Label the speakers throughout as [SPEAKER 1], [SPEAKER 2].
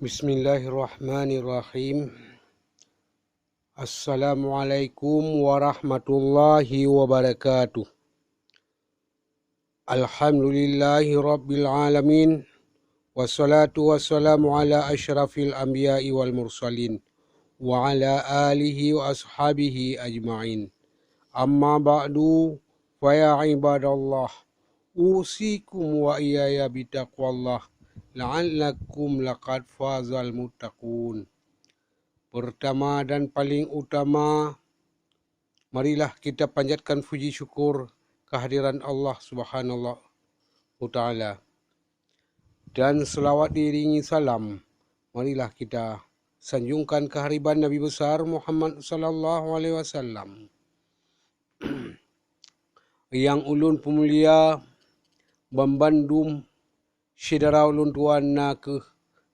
[SPEAKER 1] Bismillahirrahmanirrahim. Assalamualaikum warahmatullahi wabarakatuh. Alhamdulillahi rabbil alamin. Wassalatu wassalamu ala ashrafil anbiya'i wal mursalin. Wa ala alihi wa ashabihi ajma'in. Amma ba'du, faya ibadallah. Usikum wa iyaya bitaqwallah. La'allakum laqad fazal muttaqun. Pertama dan paling utama, marilah kita panjatkan puji syukur kehadiran Allah Subhanahu wa Ta'ala. Dan selawat diiringi salam, marilah kita sanjungkan kehariban Nabi besar Muhammad sallallahu alaihi wasallam. Yang ulun pemulia membandum syedera ulun tuanna ke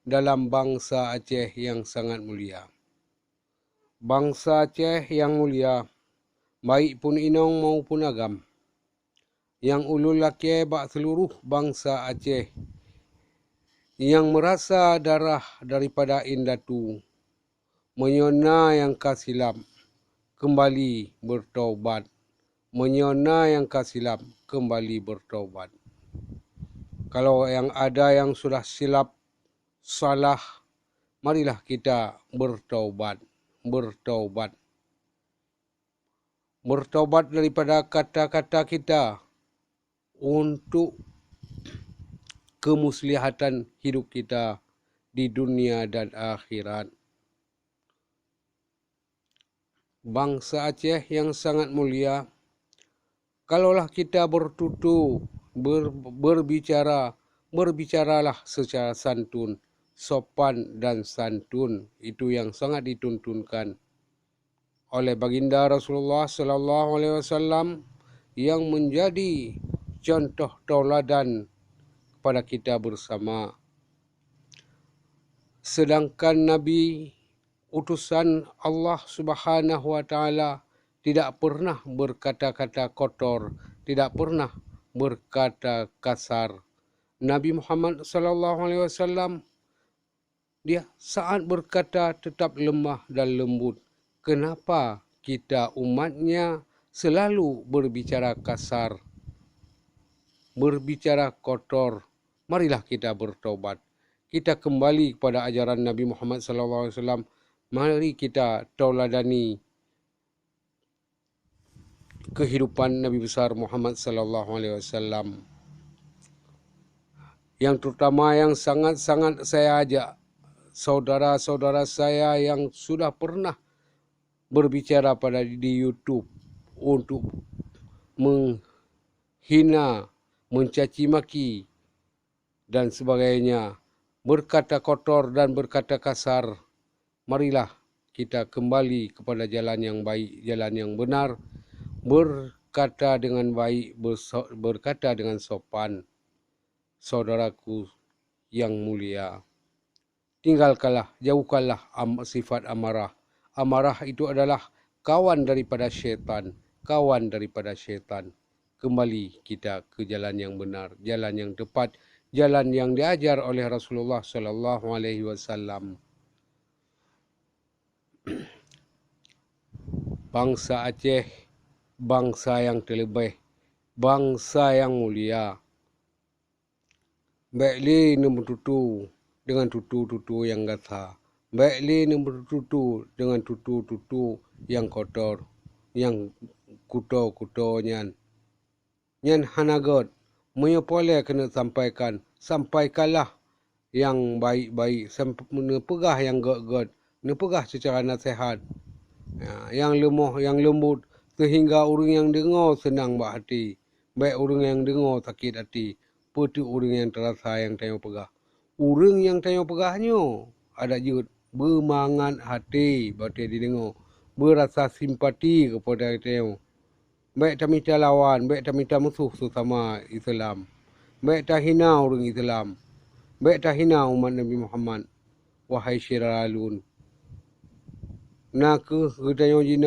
[SPEAKER 1] dalam bangsa Aceh yang sangat mulia. Bangsa Aceh yang mulia, baik pun inong maupun agam. Yang ulun laki bak seluruh bangsa Aceh yang merasa darah daripada Indatu, menyona yang kasilap kembali bertaubat, menyona yang kasilap kembali bertaubat. Kalau yang ada yang sudah silap salah, marilah kita bertaubat. Bertaubat daripada kata-kata kita untuk kemuslihatan hidup kita di dunia dan akhirat. Bangsa Aceh yang sangat mulia, kalaulah kita berbicaralah secara santun, sopan dan santun. Itu yang sangat dituntunkan oleh baginda Rasulullah sallallahu alaihi wasallam yang menjadi contoh tauladan kepada kita bersama. Sedangkan Nabi utusan Allah Subhanahu wa Ta'ala tidak pernah berkata-kata kotor, tidak pernah berkata kasar. Nabi Muhammad sallallahu alaihi wasallam, dia saat berkata tetap lemah dan lembut. Kenapa kita umatnya selalu berbicara kasar, berbicara kotor? Marilah kita bertobat. Kita kembali kepada ajaran Nabi Muhammad sallallahu alaihi wasallam. Mari kita tauladani kehidupan Nabi besar Muhammad sallallahu alaihi wasallam. Yang terutama yang sangat-sangat saya ajak saudara-saudara saya yang sudah pernah berbicara pada di YouTube untuk menghina, mencaci maki dan sebagainya, berkata kotor dan berkata kasar. Marilah kita kembali kepada jalan yang baik, jalan yang benar, berkata dengan baik, berkata dengan sopan. Saudaraku yang mulia, tinggalkanlah, jauhkanlah sifat amarah. Amarah itu adalah kawan daripada syaitan, kawan daripada syaitan. Kembali kita ke jalan yang benar, jalan yang tepat, jalan yang diajar oleh Rasulullah sallallahu alaihi wasallam. Bangsa Aceh, bangsa yang terlebih, bangsa yang mulia. Baiklah nombor tutu dengan tutu-tutu yang gatal. Baiklah nombor tutu dengan tutu-tutu yang kotor, yang kuto-kuto nyan. Nyan hanagot, menyopole kena sampaikan. Sampaikanlah yang baik-baik, nepegah yang god-god, nepegah secara nasihat. Yang lemah, yang lembut, sehingga orang yang dengar senang berhati. Baik orang yang dengar sakit hati. Itu orang yang terasa yang tanya pegah. Orang yang tanya pegahnya ada juga bermangat hati berarti didengar, berasa simpati kepada tanya. Baik tak minta lawan, baik tak minta musuh sesama Islam. Baik tak hina orang Islam. Baik tak hina umat Nabi Muhammad. Wahai syiralun. Nak ke tanya jina